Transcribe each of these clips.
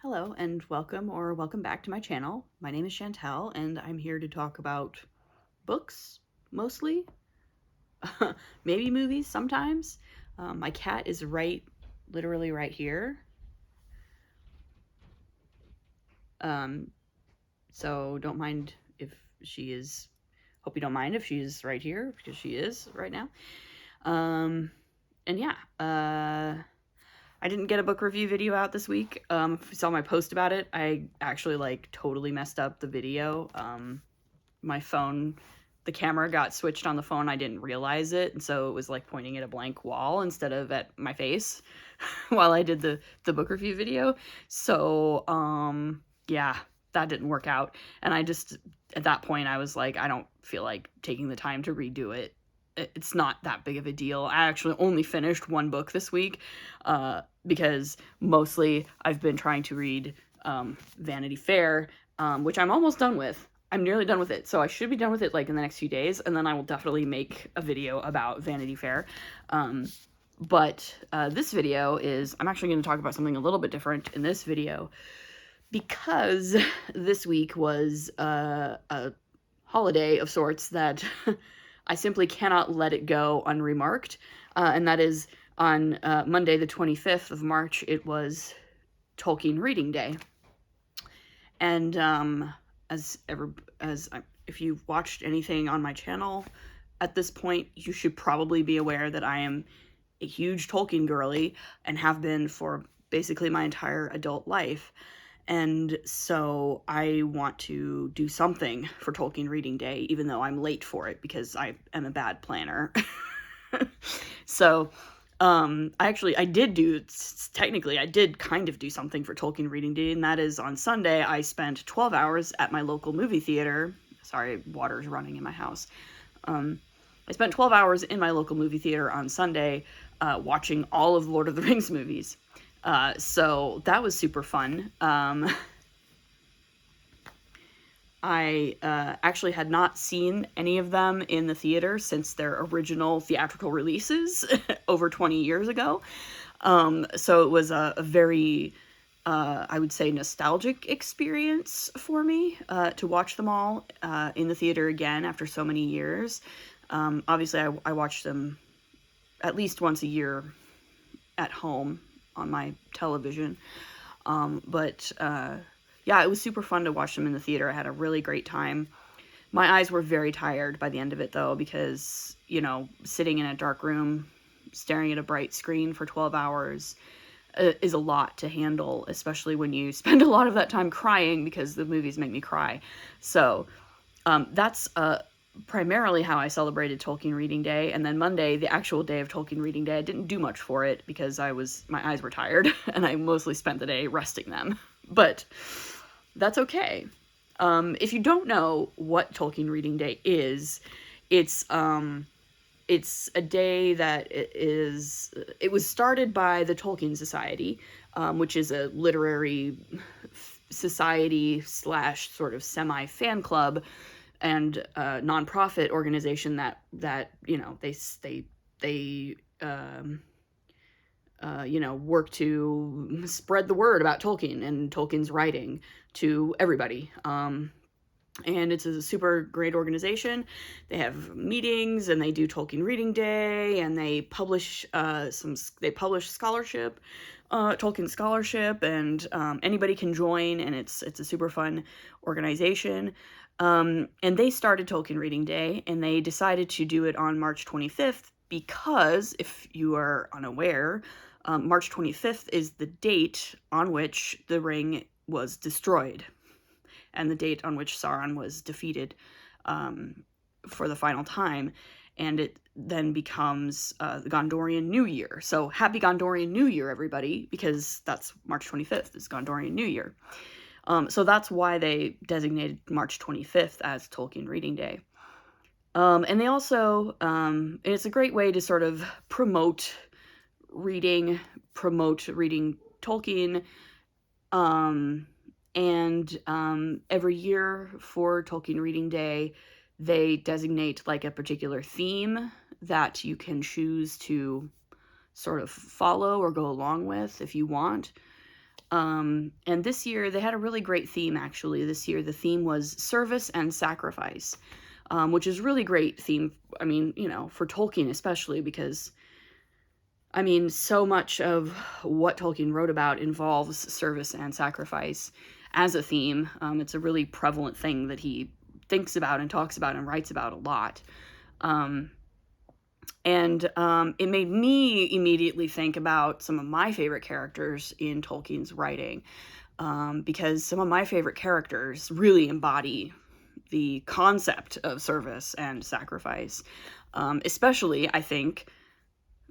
Hello and welcome back to my channel. My name is Chantel and I'm here to talk about books, mostly. Maybe movies sometimes. My cat is literally right here. So don't mind if she is, hope you don't mind if she is right here, because she is right now. And yeah, I didn't get a book review video out this week. If you saw my post about it, I actually totally messed up the video. My phone, the camera got switched on the phone. I didn't realize it, and so it was like pointing at a blank wall instead of at my face while I did the book review video. So yeah, that didn't work out. And I just, at that point, I was like, I don't feel like taking the time to redo it. It's not that big of a deal. I actually only finished one book this week because mostly I've been trying to read Vanity Fair, which I'm almost done with. I'm nearly done with it, so I should be done with it like in the next few days, and then I will definitely make a video about Vanity Fair. But this video is, I'm actually going to talk about something a little bit different in this video, because this week was a holiday of sorts that I simply cannot let it go unremarked, and that is on Monday the 25th of March, it was Tolkien Reading Day. And if you've watched anything on my channel at this point, you should probably be aware that I am a huge Tolkien girly and have been for basically my entire adult life. And so I want to do something for Tolkien Reading Day, even though I'm late for it because I am a bad planner. So I did kind of do something for Tolkien Reading Day, and that is on Sunday I spent 12 hours at my local movie theater. Sorry, water's running in my house. I spent 12 hours in my local movie theater on Sunday watching all of Lord of the Rings movies. So that was super fun. I actually had not seen any of them in the theater since their original theatrical releases over 20 years ago. So it was a very, I would say, nostalgic experience for me to watch them all in the theater again after so many years. Obviously, I watch them at least once a year at home on my television. Yeah, it was super fun to watch them in the theater. I had a really great time. My eyes were very tired by the end of it, though, because, sitting in a dark room, staring at a bright screen for 12 hours is a lot to handle, especially when you spend a lot of that time crying, because the movies make me cry. So that's primarily how I celebrated Tolkien Reading Day. And then Monday, the actual day of Tolkien Reading Day, I didn't do much for it because my eyes were tired and I mostly spent the day resting them. But that's okay. If you don't know what Tolkien Reading Day is, it's a day that it was started by the Tolkien Society, which is a literary society / sort of semi-fan club and nonprofit organization that work to spread the word about Tolkien and Tolkien's writing to everybody. And it's a super great organization. They have meetings and they do Tolkien Reading Day, and they publish scholarship, Tolkien scholarship, and anybody can join, and it's a super fun organization. And they started Tolkien Reading Day, and they decided to do it on March 25th because, if you are unaware, March 25th is the date on which the ring was destroyed, and the date on which Sauron was defeated for the final time, and it then becomes the Gondorian New Year. So happy Gondorian New Year, everybody, because that's March 25th is Gondorian New Year. So that's why they designated March 25th as Tolkien Reading Day. And they also, it's a great way to sort of promote reading Tolkien, and every year for Tolkien Reading Day, they designate like a particular theme that you can choose to sort of follow or go along with if you want. And this year, they had a really great theme, actually. This year, the theme was service and sacrifice, which is really great theme, I mean, you know, for Tolkien especially, because, I mean, so much of what Tolkien wrote about involves service and sacrifice as a theme. It's a really prevalent thing that he thinks about and talks about and writes about a lot. It made me immediately think about some of my favorite characters in Tolkien's writing, because some of my favorite characters really embody the concept of service and sacrifice, especially, I think,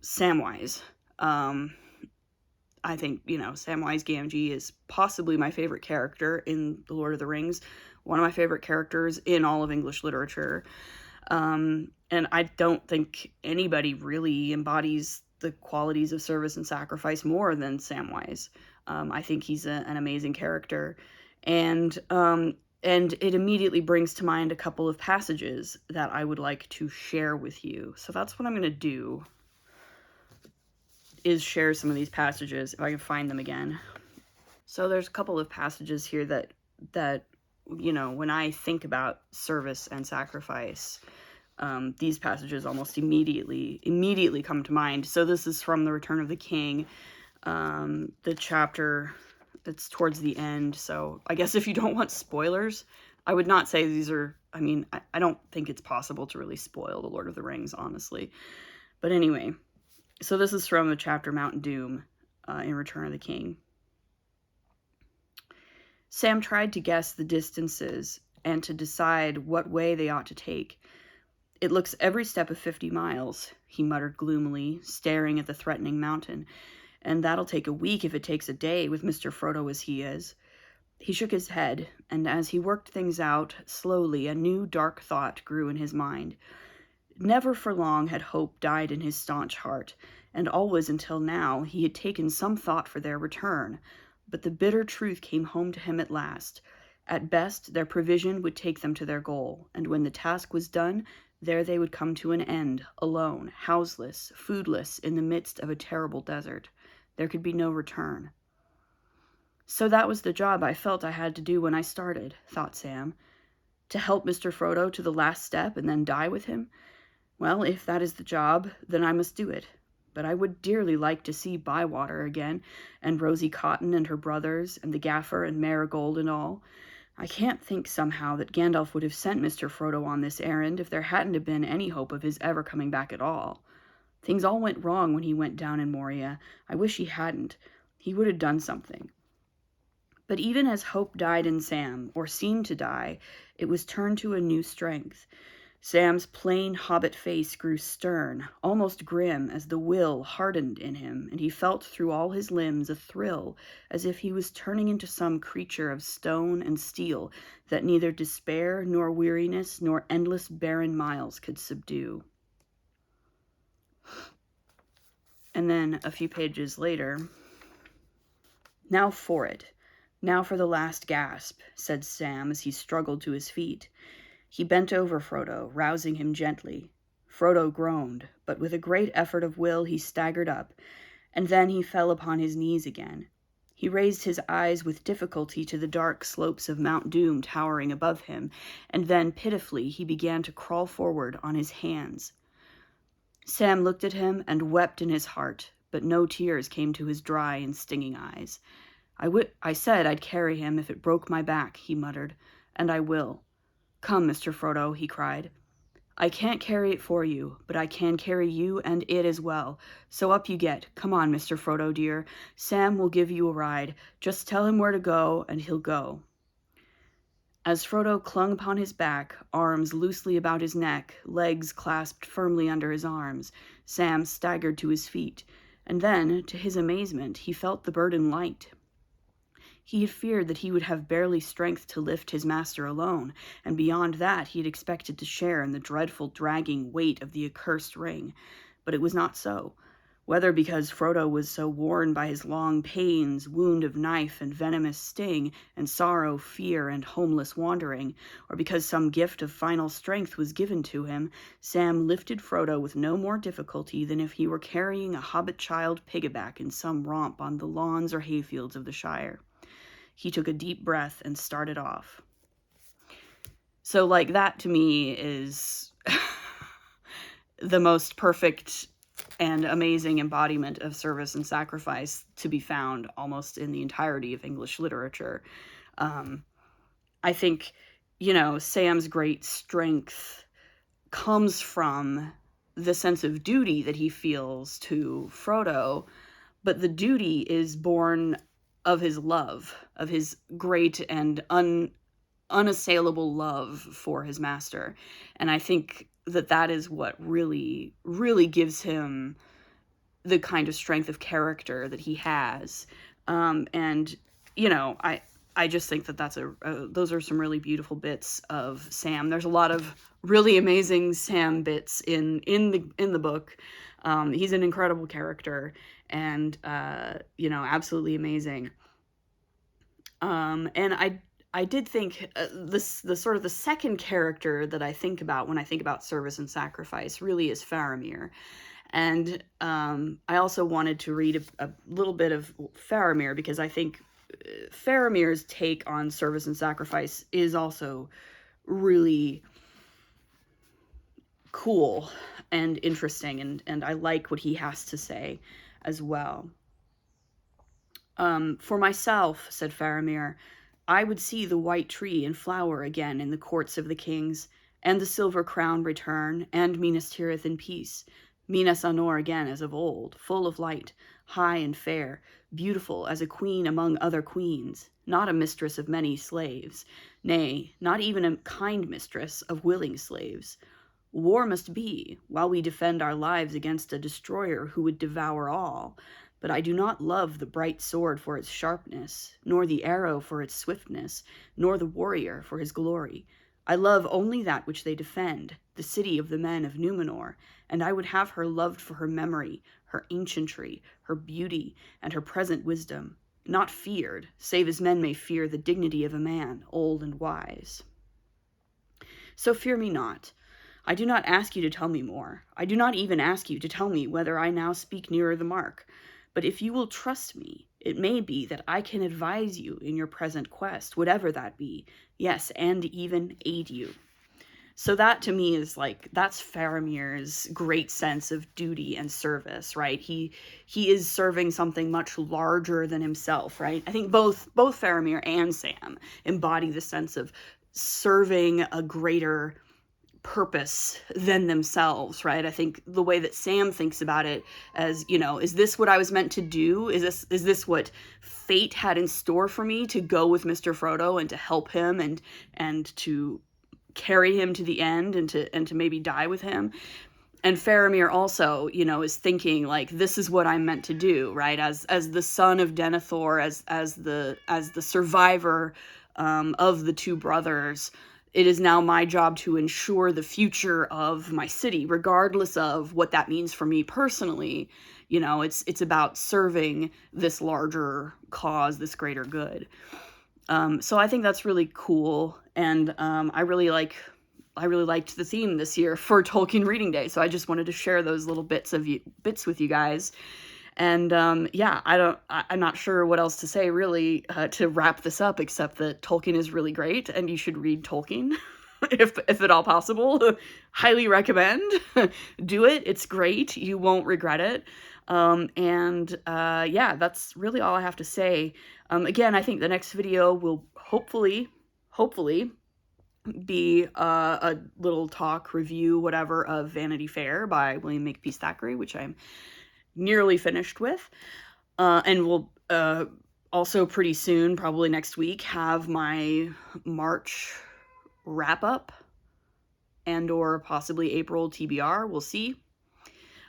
Samwise. I think, you know, Samwise Gamgee is possibly my favorite character in The Lord of the Rings, one of my favorite characters in all of English literature. And I don't think anybody really embodies the qualities of service and sacrifice more than Samwise. I think he's an amazing character. And it immediately brings to mind a couple of passages that I would like to share with you. So that's what I'm going to do, is share some of these passages, if I can find them again. So there's a couple of passages here that you know, when I think about service and sacrifice, these passages almost immediately come to mind. So this is from The Return of the King, the chapter that's towards the end. So I guess if you don't want spoilers, I would not say these are, I mean, I don't think it's possible to really spoil The Lord of the Rings, honestly. But anyway, so this is from the chapter Mount Doom in Return of the King. Sam tried to guess the distances and to decide what way they ought to take. It looks every step of 50 miles, he muttered gloomily, staring at the threatening mountain. And that'll take a week if it takes a day with Mr. Frodo as he is. He shook his head, and as he worked things out, slowly a new dark thought grew in his mind. Never for long had hope died in his staunch heart, and always until now he had taken some thought for their return. But the bitter truth came home to him at last. At best, their provision would take them to their goal, and when the task was done, there they would come to an end, alone, houseless, foodless, in the midst of a terrible desert. There could be no return. So that was the job I felt I had to do when I started, thought Sam. To help Mr. Frodo to the last step and then die with him? Well, if that is the job, then I must do it. But I would dearly like to see Bywater again, and Rosie Cotton and her brothers, and the Gaffer and Marigold and all. I can't think somehow that Gandalf would have sent Mr. Frodo on this errand if there hadn't have been any hope of his ever coming back at all. Things all went wrong when he went down in Moria. I wish he hadn't. He would have done something. But even as hope died in Sam, or seemed to die, it was turned to a new strength. Sam's plain hobbit face grew stern, almost grim, as the will hardened in him, and he felt through all his limbs a thrill, as if he was turning into some creature of stone and steel that neither despair nor weariness nor endless barren miles could subdue. And then a few pages later, "Now for it. Now for the last gasp," said Sam as he struggled to his feet. He bent over Frodo, rousing him gently. Frodo groaned, but with a great effort of will he staggered up, and then he fell upon his knees again. He raised his eyes with difficulty to the dark slopes of Mount Doom towering above him, and then pitifully he began to crawl forward on his hands. Sam looked at him and wept in his heart, but no tears came to his dry and stinging eyes. I said I'd carry him if it broke my back," he muttered, "and I will. Come, Mr. Frodo," he cried. "I can't carry it for you, but I can carry you and it as well. So up you get. Come on, Mr. Frodo, dear. Sam will give you a ride. Just tell him where to go, and he'll go." As Frodo clung upon his back, arms loosely about his neck, legs clasped firmly under his arms, Sam staggered to his feet, and then, to his amazement, he felt the burden light. He had feared that he would have barely strength to lift his master alone, and beyond that he had expected to share in the dreadful dragging weight of the accursed ring. But it was not so. Whether because Frodo was so worn by his long pains, wound of knife and venomous sting, and sorrow, fear, and homeless wandering, or because some gift of final strength was given to him, Sam lifted Frodo with no more difficulty than if he were carrying a hobbit child piggyback in some romp on the lawns or hayfields of the Shire. He took a deep breath and started off. So, like, that to me is the most perfect and amazing embodiment of service and sacrifice to be found almost in the entirety of English literature. I think, Sam's great strength comes from the sense of duty that he feels to Frodo, but the duty is born of his love, of his great and unassailable love for his master. And I think that is what really, really gives him the kind of strength of character that he has. And, I just think that's those are some really beautiful bits of Sam. There's a lot of really amazing Sam bits in the book. He's an incredible character and, absolutely amazing. And I did think the sort of the second character that I think about when I think about service and sacrifice really is Faramir. And I also wanted to read a little bit of Faramir because I think Faramir's take on service and sacrifice is also really cool and interesting, and I like what he has to say as well. For myself, said Faramir, I would see the white tree in flower again in the courts of the kings, and the silver crown return, and Minas Tirith in peace, Minas Anor again as of old, full of light, high and fair, beautiful as a queen among other queens, not a mistress of many slaves, nay, not even a kind mistress of willing slaves. War must be, while we defend our lives against a destroyer who would devour all. But I do not love the bright sword for its sharpness, nor the arrow for its swiftness, nor the warrior for his glory. I love only that which they defend, the city of the men of Numenor, and I would have her loved for her memory, her ancientry, her beauty, and her present wisdom, not feared, save as men may fear the dignity of a man, old and wise. So fear me not. I do not ask you to tell me more. I do not even ask you to tell me whether I now speak nearer the mark. But if you will trust me, it may be that I can advise you in your present quest, whatever that be, yes, and even aid you. So that to me is that's Faramir's great sense of duty and service, right? He is serving something much larger than himself, right? I think both Faramir and Sam embody the sense of serving a greater purpose than themselves, right? I think the way that Sam thinks about it as, is this what I was meant to do? Is this what fate had in store for me, to go with Mr. Frodo and to help him and to carry him to the end and to maybe die with him? And Faramir also, is thinking this is what I'm meant to do, right? As the son of Denethor, as the survivor of the two brothers, it is now my job to ensure the future of my city, regardless of what that means for me personally. It's about serving this larger cause, this greater good. So I think that's really cool, and I really liked the theme this year for Tolkien Reading Day. So I just wanted to share those little bits with you guys. And I'm not sure what else to say really to wrap this up, except that Tolkien is really great and you should read Tolkien if at all possible. Highly recommend. Do it. It's great. You won't regret it. That's really all I have to say. Again, I think the next video will hopefully be a little talk, review, whatever, of Vanity Fair by William Makepeace Thackeray, which I'm nearly finished with, and we'll also pretty soon, probably next week, have my March wrap-up and or possibly April TBR. We'll see.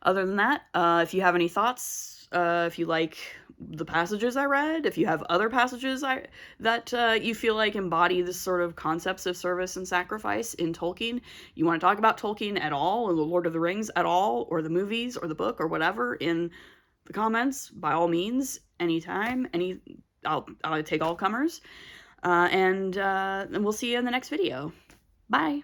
Other than that, if you have any thoughts, if you like the passages I read, if you have other passages that you feel like embody this sort of concepts of service and sacrifice in Tolkien, you want to talk about Tolkien at all, or the Lord of the Rings at all, or the movies, or the book, or whatever, in the comments, by all means, anytime. I'll take all comers. And we'll see you in the next video. Bye.